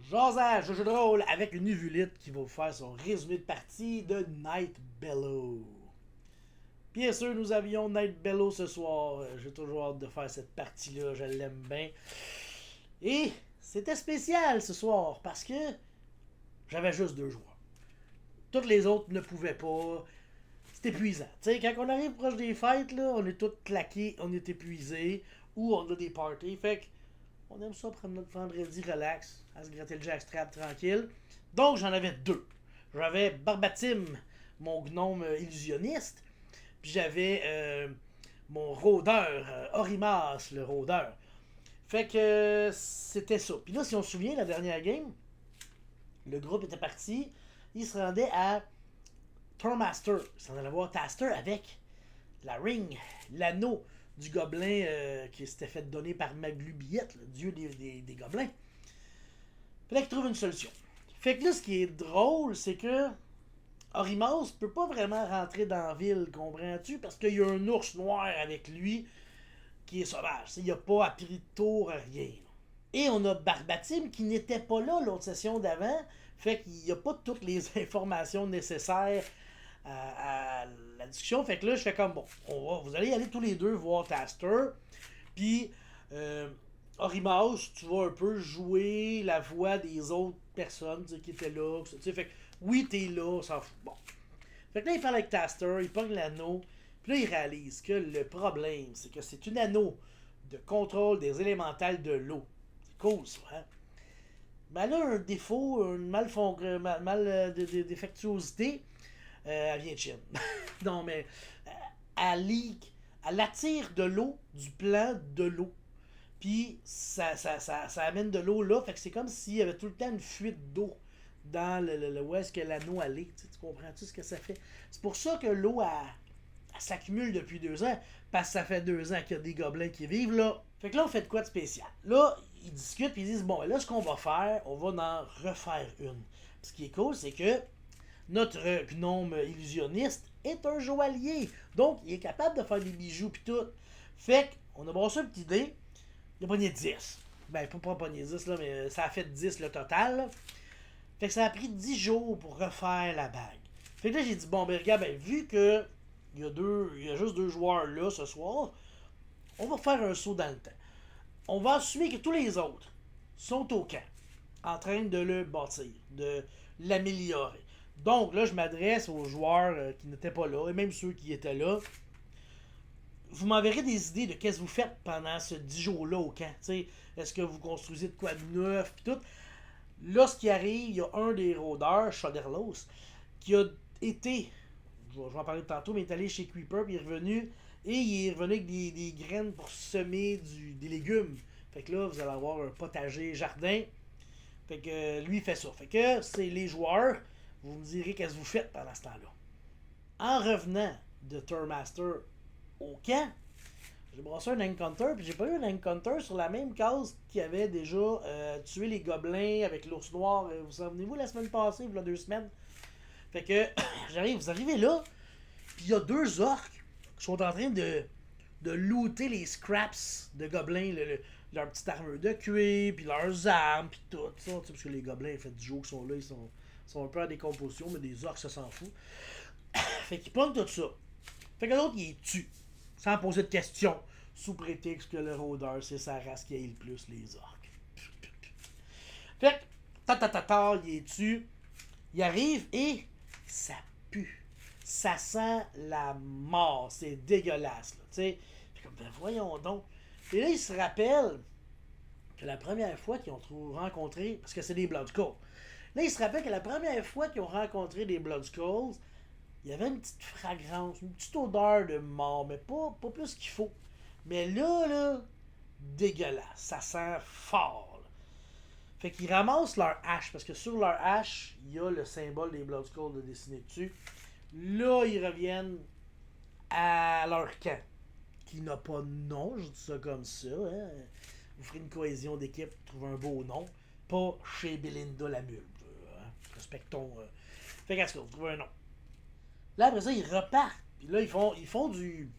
Jasage, jeu de rôle avec une Uvulite qui va vous faire son résumé de partie de Night Bellow. Bien sûr, nous avions Night Bellow ce soir. J'ai toujours hâte de faire cette partie-là, je l'aime bien. Et c'était spécial ce soir parce que j'avais juste 2 joueurs. Toutes les autres ne pouvaient pas. C'est épuisant. Tu sais, quand on arrive proche des fêtes, là, on est tous claqués, on est épuisés, ou on a des parties. Fait que on aime ça prendre notre vendredi relax, à se gratter le jackstrap tranquille. Donc j'en avais 2. J'avais Barbatim, mon gnome illusionniste, puis j'avais mon rôdeur, Orimas, le rôdeur. Fait que c'était ça. Puis là, si on se souvient, la dernière game, le groupe était parti, il se rendait à Tormaster. Il s'en allait voir Taster avec la ring, l'anneau du gobelin qui s'était fait donner par Maglubillette, le dieu des gobelins. Fallait qu'il trouve une solution. Fait que là, ce qui est drôle, c'est que Orimas peut pas vraiment rentrer dans la ville, comprends-tu? Parce qu'il y a un ours noir avec lui qui est sauvage. Il n'y a pas appris de tour à rien. Et on a Barbatim qui n'était pas là l'autre session d'avant. Fait qu'il n'y a pas toutes les informations nécessaires à la discussion. Fait que là, je fais comme, bon, vous allez aller tous les deux voir Taster. Puis, Orimas, tu vas un peu jouer la voix des autres personnes qui étaient là. Fait que, oui, t'es là, on s'en fout. Bon. Fait que là, il parle avec Taster, il pogne l'anneau. Puis là, il réalise que le problème, c'est que c'est une anneau de contrôle des élémentales de l'eau. C'est cool, ça, hein? Mais elle a un défaut, une défectuosité. Elle vient de Chine. Non, mais elle attire de l'eau du plan de l'eau. Puis ça amène de l'eau là. Fait que c'est comme s'il y avait tout le temps une fuite d'eau dans où est-ce que l'anneau allait. Tu comprends-tu ce que ça fait? C'est pour ça que l'eau elle s'accumule depuis 2 ans. Parce que ça fait 2 ans qu'il y a des gobelins qui vivent là. Fait que là, on fait de quoi de spécial? Là, ils discutent puis ils disent, bon, là, ce qu'on va faire, on va en refaire une. Ce qui est cool, c'est que notre gnome illusionniste est un joaillier. Donc, il est capable de faire des bijoux pis tout. Fait qu'on a brassé une petite idée. Il a pogné 10. Ben, pas pogné 10, là, mais ça a fait 10 le total. Là. Fait que ça a pris 10 jours pour refaire la bague. Fait que là, j'ai dit, bon, ben, regarde, ben, vu que il y a juste 2 joueurs là ce soir, on va faire un saut dans le temps. On va assumer que tous les autres sont au camp, en train de le bâtir, de l'améliorer. Donc là, je m'adresse aux joueurs qui n'étaient pas là, et même ceux qui étaient là. Vous m'enverrez des idées de qu'est-ce que vous faites pendant ce 10 jours-là au camp. T'sais, est-ce que vous construisez de quoi de neuf, puis tout. Là, ce qui arrive, il y a un des rôdeurs, Choderlos, qui a été, je vais en parler tantôt, mais il est allé chez Creeper, puis il est revenu, et il est revenu avec des graines pour semer des légumes. Fait que là, vous allez avoir un potager jardin. Fait que lui, il fait ça. Fait que c'est les joueurs, vous me direz qu'est-ce que vous faites pendant ce temps-là. En revenant de Tourmaster au camp, j'ai brassé un encounter, puis j'ai pas eu un encounter sur la même case qui avait déjà tué les gobelins avec l'ours noir. Vous souvenez-vous la semaine passée, il y a 2 semaines? Fait que vous arrivez là, puis il y a 2 orques qui sont en train de looter les scraps de gobelins, leur petite armure de cuir, puis leurs armes, puis tout ça. Parce que les gobelins, fait 10 jours qu'ils sont là, ils sont un peu en décomposition, mais des orques, ça s'en fout. Fait qu'ils pognent tout ça. Fait que l'autre, il les tue, sans poser de questions, sous prétexte que le rôdeur, c'est sa race qui aille le plus, les orques. Fait que, il les tue, il arrive et ça pue. Ça sent la mort, c'est dégueulasse, là, tu sais. Comme, ben voyons donc. Et là, il se rappelle que la première fois qu'ils ont rencontré, parce que c'est des Bloodskulls, là, il se rappelle que la première fois qu'ils ont rencontré des Bloodskulls, il y avait une petite fragrance, une petite odeur de mort, mais pas plus qu'il faut. Mais là, dégueulasse. Ça sent fort. Là. Fait qu'ils ramassent leur hache, parce que sur leur hache, il y a le symbole des Bloodskulls de dessiné dessus. Là, ils reviennent à leur camp, qui n'a pas de nom, je dis ça comme ça. Hein. Vous ferez une cohésion d'équipe, trouver un beau nom. Pas chez Belinda la mule. Hein. Respectons. Fait qu'à ce que vous trouvez un nom. Là, après ça, ils repartent. Puis là, ils font du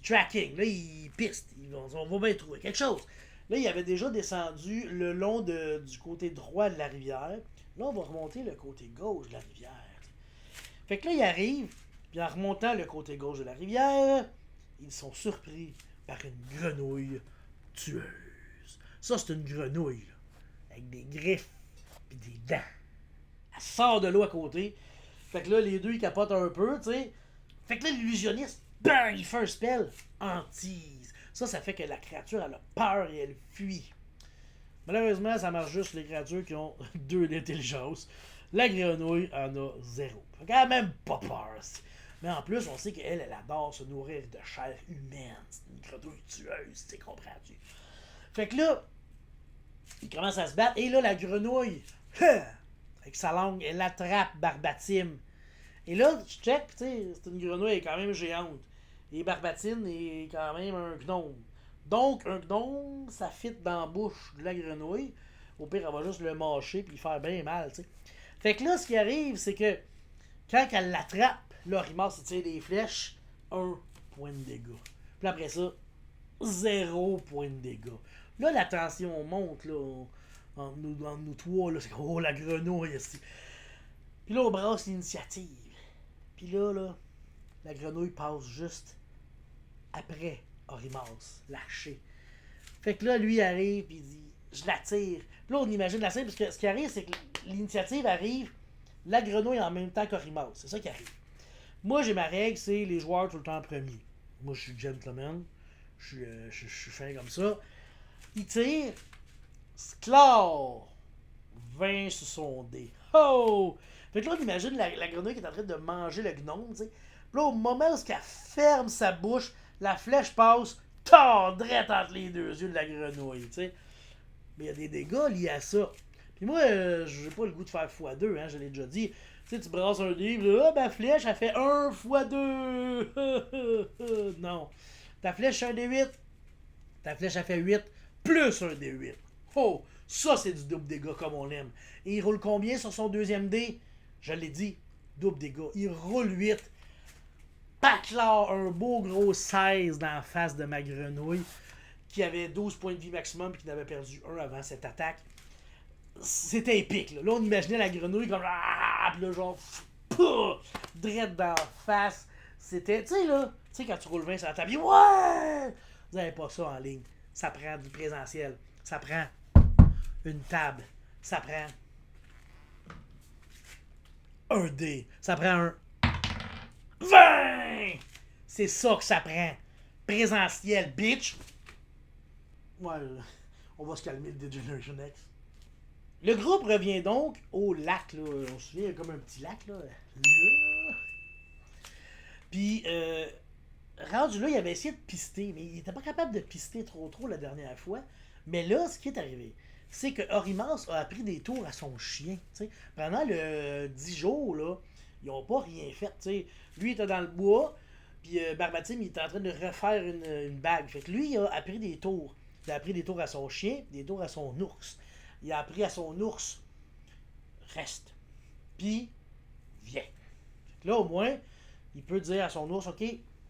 tracking. Là, ils pistent. On va bien trouver quelque chose. Là, il avait déjà descendu le long du côté droit de la rivière. Là, on va remonter le côté gauche de la rivière. Fait que là, il arrive, puis en remontant le côté gauche de la rivière, ils sont surpris par une grenouille tueuse. Ça, c'est une grenouille, là, avec des griffes et des dents. Elle sort de l'eau à côté. Fait que là, les deux, ils capotent un peu, tu sais. Fait que là, l'illusionniste, bang, il fait un spell, hantise. Ça fait que la créature, elle a peur et elle fuit. Malheureusement, ça marche juste sur les créatures qui ont 2 d'intelligence. La grenouille en a 0. Fait qu'elle a même pas peur. Mais en plus, on sait qu'elle, elle adore se nourrir de chair humaine. C'est une grenouille tueuse, tu comprends-tu? Fait que là, il commence à se battre. Et là, la grenouille, avec sa langue, elle attrape Barbatime. Et là, tu check, tu sais, c'est une grenouille, elle est quand même géante. Et Barbatine est quand même un gnome. Donc, un gnome, ça fit dans la bouche de la grenouille. Au pire, elle va juste le mâcher puis faire bien mal, tu sais. Fait que là, ce qui arrive, c'est que quand elle l'attrape, là, Rimas, il tire des flèches, 1 point de dégâts. Puis après ça, 0 point de dégâts. Là, la tension monte, là, entre nous trois, là. C'est comme, oh, la grenouille, ici. Puis là, on brasse l'initiative. Puis là, la grenouille passe juste après Orimas, lâché. Fait que là, lui arrive, puis il dit, je la tire. Puis là, on imagine la scène, parce que ce qui arrive, c'est que l'initiative arrive, la grenouille en même temps qu'Orimas. C'est ça qui arrive. Moi, j'ai ma règle, c'est les joueurs tout le temps en premier. Moi, je suis gentleman. Je suis fin comme ça. Il tire. Sclore 20 sur son dé. Oh! Fait que là, on imagine la grenouille qui est en train de manger le gnome, tu sais. Puis là, au moment où elle ferme sa bouche, la flèche passe tordrette entre les deux yeux de la grenouille, tu sais. Mais il y a des dégâts liés à ça. Puis moi, j'ai pas le goût de faire x2, hein, je l'ai déjà dit. Tu sais, tu brasses un dé, là, ma flèche, elle fait 1 x2. Non. Ta flèche, c'est un D8. Ta flèche, elle fait 8 plus un D8. Oh, ça, c'est du double dégâts comme on l'aime. Et il roule combien sur son deuxième dé? Je l'ai dit, double dégâts. Il roule 8. Paclar, un beau gros 16 dans la face de ma grenouille, qui avait 12 points de vie maximum et qui n'avait perdu 1 avant cette attaque. C'était épique. Là, on imaginait la grenouille comme... Puis là, genre... Drette dans la face. C'était... Tu sais, là... Tu sais, quand tu roules 20 sur la table... Ouais! Vous n'avez pas ça en ligne. Ça prend du présentiel. Ça prend une table. Ça prend un dé. Ça prend un 20! C'est ça que ça prend. Présentiel, bitch. Ouais, on va se calmer le Degeneration X. Le groupe revient donc au lac, là. On se souvient, il y a comme un petit lac, là. Puis, rendu là, il avait essayé de pister, mais il était pas capable de pister trop la dernière fois. Mais là, ce qui est arrivé, c'est que Orimas a appris des tours à son chien. T'sais. Pendant le 10 jours, là, ils n'ont pas rien fait. T'sais. Lui, il était dans le bois, puis Barbatime, il était en train de refaire une bague. Fait que lui, il a appris des tours. Il a appris des tours à son chien, des tours à son ours. Il a appris à son ours, reste. Puis, viens. Fait que là, au moins, il peut dire à son ours, OK,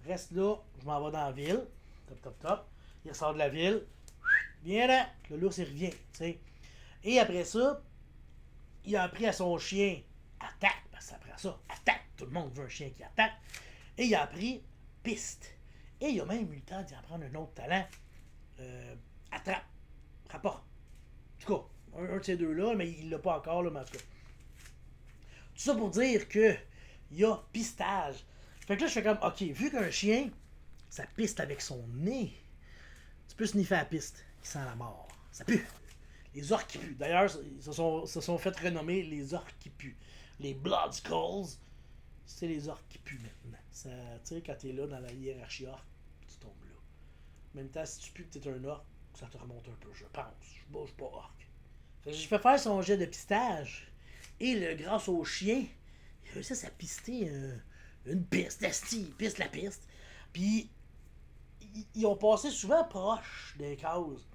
reste là, je m'en vais dans la ville. Top. Il ressort de la ville. Viens là. Le l'ours, il revient. T'sais. Et après ça, il a appris à son chien, attaque, parce que ça prend ça, attaque. Tout le monde veut un chien qui attaque. Et il a appris piste. Et il a même eu le temps d'y apprendre un autre talent. Attrape. Rapport. En tout cas, un de ces deux-là, mais il l'a pas encore, là, mais en tout cas. Tout ça pour dire que il y a pistage. Fait que là, je fais comme, OK, vu qu'un chien, ça piste avec son nez, tu peux sniffer la piste qui sent la mort. Ça pue. Les orques qui puent. D'ailleurs, ils se sont fait renommer les orques qui puent. Les Blood Skulls, c'est les orques qui puent maintenant. Tu sais, quand t'es là dans la hiérarchie orque, tu tombes là. En même temps, si tu pues que t'es un orque, ça te remonte un peu, je pense. Je suis pas orque. Fait que j'ai fait faire son jet de pistage. Et grâce au chien, il réussit à pister une piste. Il piste la piste. Puis, ils ont passé souvent proche des cases.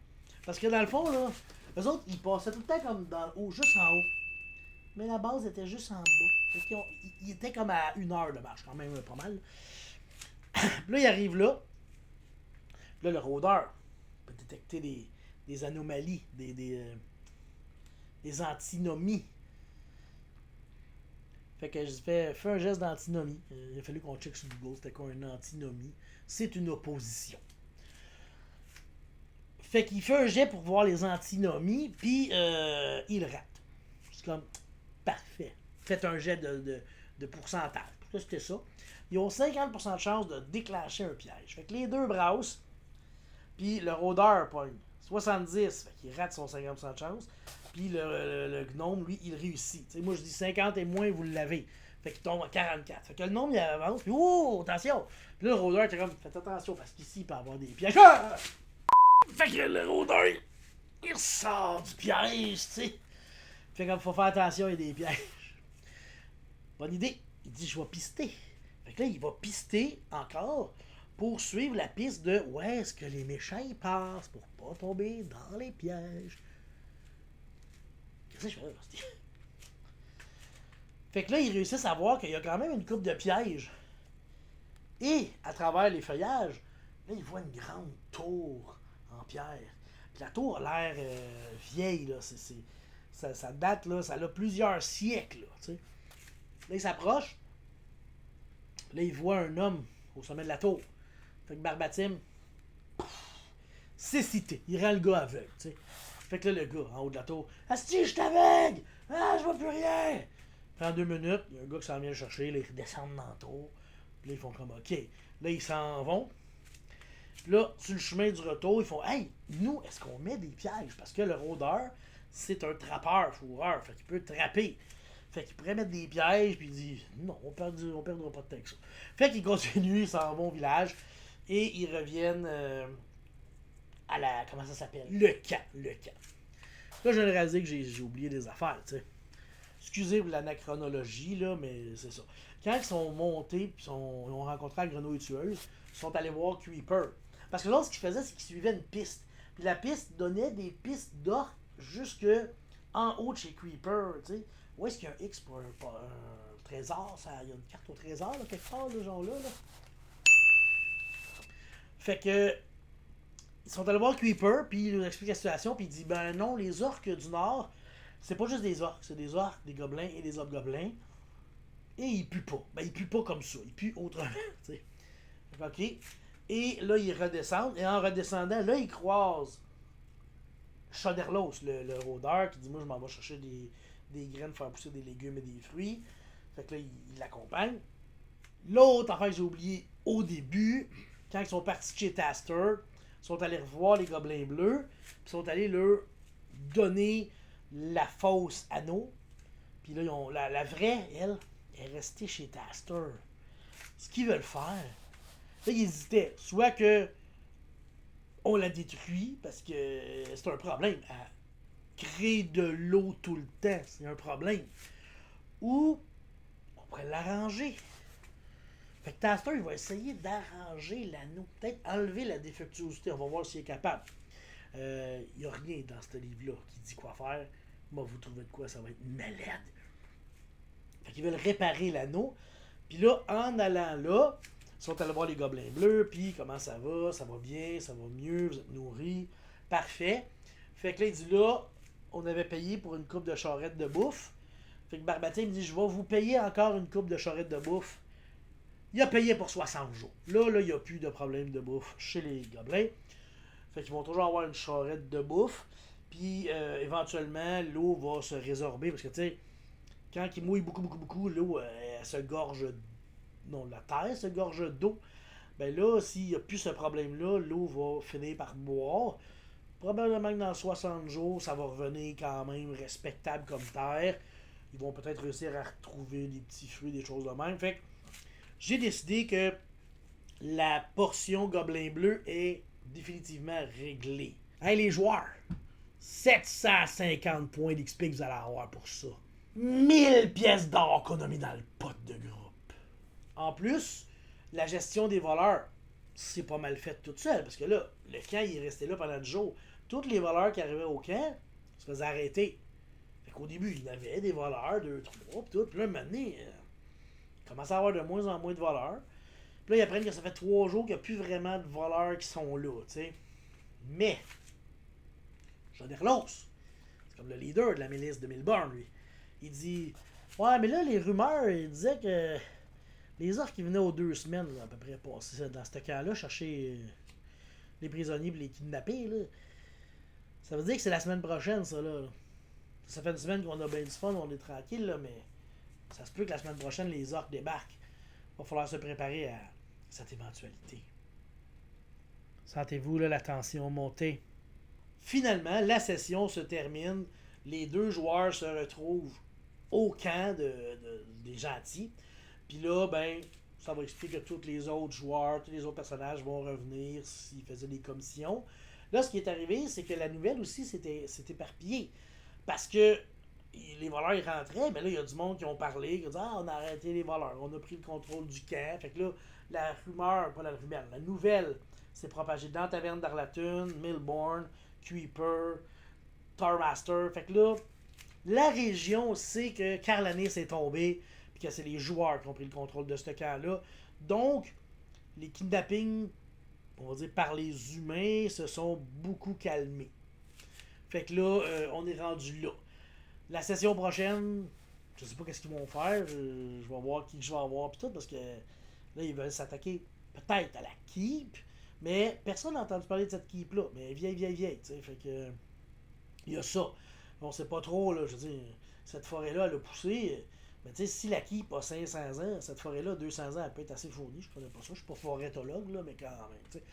Parce que dans le fond, là, eux autres, ils passaient tout le temps comme dans le haut, juste en haut. Mais la base était juste en bas. Fait qu'ils étaient comme à 1 heure de marche, quand même pas mal. Puis là, ils arrivent là. Puis là, le rôdeur peut détecter des des anomalies, des antinomies. Fait que je fais un geste d'antinomie. Il a fallu qu'on check sur Google, c'était quoi une antinomie? C'est une opposition. Fait qu'il fait un jet pour voir les antinomies, puis il rate. C'est comme, parfait. Faites un jet de pourcentage. Ça, c'était ça. Ils ont 50% de chance de déclencher un piège. Fait que les deux brassent, puis le rôdeur pogne 70, fait qu'il rate son 50% de chance. Puis le gnome, lui, il réussit. T'sais, moi, je dis 50 et moins, vous l'avez. Fait qu'il tombe à 44. Fait que le gnome, il avance, puis oh, attention! Puis là, le rôdeur était comme, faites attention, parce qu'ici, il peut y avoir des pièges. Ah! Fait que le rôdeur, il sort du piège, tu sais. Fait comme, faut faire attention, il y a des pièges. Bonne idée. Il dit, je vais pister. Fait que là, il va pister encore pour suivre la piste de où est-ce que les méchants ils passent pour pas tomber dans les pièges. Qu'est-ce que je fais là? Fait que là, ils réussissent à voir qu'il y a quand même une coupe de pièges. Et, à travers les feuillages, là, ils voient une grande tour en pierre. Puis la tour a l'air vieille, là. Ça date, là, ça a plusieurs siècles, là, tu sais. Là, ils s'approchent. Là, ils voient un homme au sommet de la tour. Fait que Barbatime, c'est cité. Il rend le gars aveugle, tu sais. Fait que là, le gars, en haut de la tour, Asti, je t'aveugle! Ah, je vois plus rien! Pendant 2 minutes, il y a un gars qui s'en vient le chercher, là, ils redescendent dans la tour. Puis là, ils font comme OK. Là, ils s'en vont. Puis là, sur le chemin du retour, ils font Hey, nous, est-ce qu'on met des pièges? Parce que le rôdeur, c'est un trappeur, fourreur. Fait qu'il peut trapper. Fait qu'il pourrait mettre des pièges, puis il dit non, on perdra pas de temps que ça. Fait qu'ils continuent, ils s'en vont au village, et ils reviennent à la. Comment ça s'appelle? Le camp. Là, je viens de réaliser que j'ai oublié des affaires, tu sais. Excusez pour l'anachronologie, là, mais c'est ça. Quand ils sont montés, puis ils ont rencontré la grenouille tueuse, ils sont allés voir Creeper. Parce que là, ce qu'ils faisaient, c'est qu'ils suivaient une piste. Puis la piste donnait des pistes d'or jusque en haut de chez Creeper, tu sais. Où est-ce qu'il y a un X pour un trésor? Il y a une carte au trésor, là, quelque part, le genre-là. Là. Fait que. Ils sont allés voir Creeper, puis il nous explique la situation, puis il dit ben non, les orques du Nord, c'est pas juste des orques, c'est des orques, des gobelins et des hobgoblins. Et ils puent pas. Ben ils puent pas comme ça, ils puent autrement, tu sais. OK. Et là, ils redescendent, et en redescendant, là, ils croisent Choderlos, le rôdeur, qui dit moi, je m'en vais chercher des graines, faire pousser des légumes et des fruits. Fait que là, il l'accompagne. L'autre affaire que j'ai oublié au début, quand ils sont partis chez Taster, ils sont allés revoir les gobelins bleus, puis sont allés leur donner la fausse anneau. Puis là, la vraie, elle, est restée chez Taster. Ce qu'ils veulent faire, là, ils hésitaient. Soit que on la détruit, parce que c'est un problème. À créer de l'eau tout le temps, c'est un problème. Ou on pourrait l'arranger. Fait que Taster, il va essayer d'arranger l'anneau. Peut-être enlever la défectuosité. On va voir s'il est capable. Il n'y a rien dans ce livre-là qui dit quoi faire. Moi, vous trouvez de quoi, ça va être malade. Fait qu'ils veulent réparer l'anneau. Puis là, en allant là, ils sont allés voir les gobelins bleus. Puis comment ça va bien, ça va mieux, vous êtes nourris. Parfait. Fait que là, il dit là, on avait payé pour une coupe de charrette de bouffe. Fait que Barbatin me dit je vais vous payer encore une coupe de charrette de bouffe. Il a payé pour 60 jours. Là, il n'y a plus de problème de bouffe chez les gobelins. Fait qu'ils vont toujours avoir une charrette de bouffe. Puis, éventuellement, l'eau va se résorber. Parce que, tu sais, quand il mouille beaucoup, l'eau, elle se gorge. Non, la terre se gorge d'eau. Ben là, s'il n'y a plus ce problème-là, l'eau va finir par boire. Probablement que dans 60 jours, ça va revenir quand même respectable comme terre. Ils vont peut-être réussir à retrouver des petits fruits, des choses de même. Fait que, j'ai décidé que la portion Gobelin Bleu est définitivement réglée. Hey les joueurs, 750 points d'XP que vous allez avoir pour ça. 1000 pièces d'or qu'on a mis dans le pot de groupe. En plus, la gestion des voleurs, c'est pas mal fait toute seule. Parce que là, le camp il est resté là pendant 10 jours. Tous les voleurs qui arrivaient au camp se faisaient arrêter. Fait qu'au début, il y en avait des voleurs, 2, 3, pis tout. Puis là, maintenant, il commence à avoir de moins en moins de voleurs. Puis là, ils apprennent que ça fait 3 jours qu'il n'y a plus vraiment de voleurs qui sont là, tu sais. Mais, Johnny Carlos. C'est comme le leader de la milice de Milburn, lui. Il dit, ouais, mais là, les rumeurs, ils disaient que les orques qui venaient aux 2 semaines, là, à peu près, passer dans ce camp-là, chercher les prisonniers et les kidnapper, là. Ça veut dire que c'est la semaine prochaine, ça, là. Ça fait une semaine qu'on a bien du fun, on est tranquille, là, mais ça se peut que la semaine prochaine, les orques débarquent. Il va falloir se préparer à cette éventualité. Sentez-vous, là, la tension monter. Finalement, la session se termine. Les 2 joueurs se retrouvent au camp des gentils. Puis là, ben, ça va expliquer que tous les autres joueurs, tous les autres personnages vont revenir s'ils faisaient des commissions. Là, ce qui est arrivé, c'est que la nouvelle aussi s'est éparpillée. Parce que les voleurs, ils rentraient, mais là, il y a du monde qui ont parlé, qui ont dit, ah, on a arrêté les voleurs, on a pris le contrôle du camp. Fait que là, la rumeur, pas la rumeur, la nouvelle s'est propagée dans Taverne d'Arlatun, Milbourne, Creeper, Tarmaster. Fait que là, la région sait que Carlanis est tombé, puis que c'est les joueurs qui ont pris le contrôle de ce camp-là. Donc, les kidnappings, on va dire par les humains, se sont beaucoup calmés. Fait que là, on est rendu là. La session prochaine, je sais pas qu'est-ce qu'ils vont faire. Je vais voir qui je vais avoir, pis tout, parce que là, ils veulent s'attaquer peut-être à la keep, mais personne n'a entendu parler de cette keep-là. Mais vieille, tu sais. Fait que. Il y a ça. On sait pas trop, là. Je veux dire, cette forêt-là, elle a poussé. Mais tu sais, si la keep a 500 ans, cette forêt-là, 200 ans, elle peut être assez fournie. Je connais pas ça. Je suis pas forêtologue, là, mais quand même, tu sais.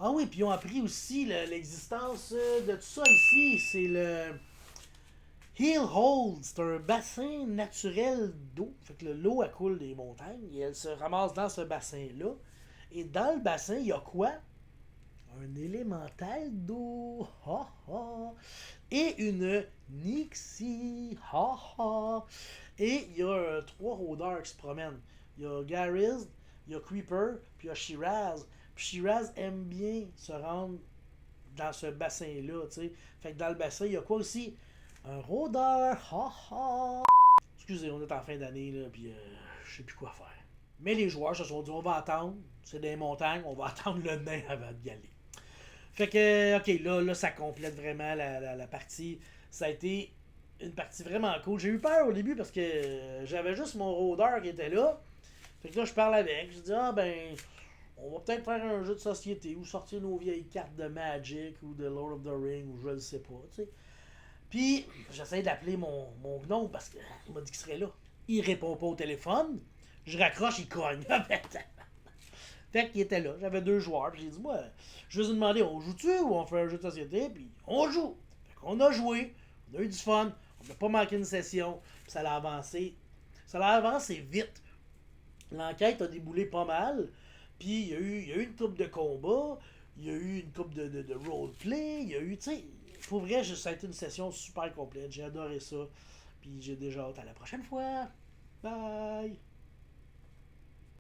Ah oui, puis ils ont appris aussi l'existence de tout ça ici. C'est le Hill Hold. C'est un bassin naturel d'eau. Fait que l'eau, elle coule des montagnes et elle se ramasse dans ce bassin-là. Et dans le bassin, il y a quoi? Un élémental d'eau. Ha ha. Et une Nixie. Ha ha. Et il y a 3 rôdeurs qui se promènent. Il y a Gariz, il y a Creeper, puis il y a Shiraz. Puis Shiraz aime bien se rendre dans ce bassin-là, tu sais. Fait que dans le bassin, il y a quoi aussi? Un rôdeur. Ha ha. Excusez, on est en fin d'année, là, puis je sais plus quoi faire. Mais les joueurs se sont dit, on va attendre. C'est des montagnes, on va attendre le nain avant d'y aller. Fait que, ok, là ça complète vraiment la partie. Ça a été une partie vraiment cool. J'ai eu peur au début parce que j'avais juste mon rôdeur qui était là. Fait que là, je parle avec. Je dis, ah ben, on va peut-être faire un jeu de société ou sortir nos vieilles cartes de Magic ou de Lord of the Rings ou je le sais pas, tu sais. Puis, j'essaie d'appeler mon gnome parce qu'il m'a dit qu'il serait là. Il répond pas au téléphone. Je raccroche, il cogne. Fait qu'il était là. J'avais 2 joueurs. Puis j'ai dit, moi, je vais lui demander, on joue-tu ou on fait un jeu de société? Puis on joue. Fait qu'on a joué. On a eu du fun. On n'a pas manqué une session. Puis ça a avancé. Ça a avancé vite. L'enquête a déboulé pas mal. Puis il y a eu une coupe de combat. Il y a eu une coupe de roleplay. Il y a eu, tu sais, pour vrai, ça a été une session super complète. J'ai adoré ça. Puis j'ai déjà hâte à la prochaine fois. Bye!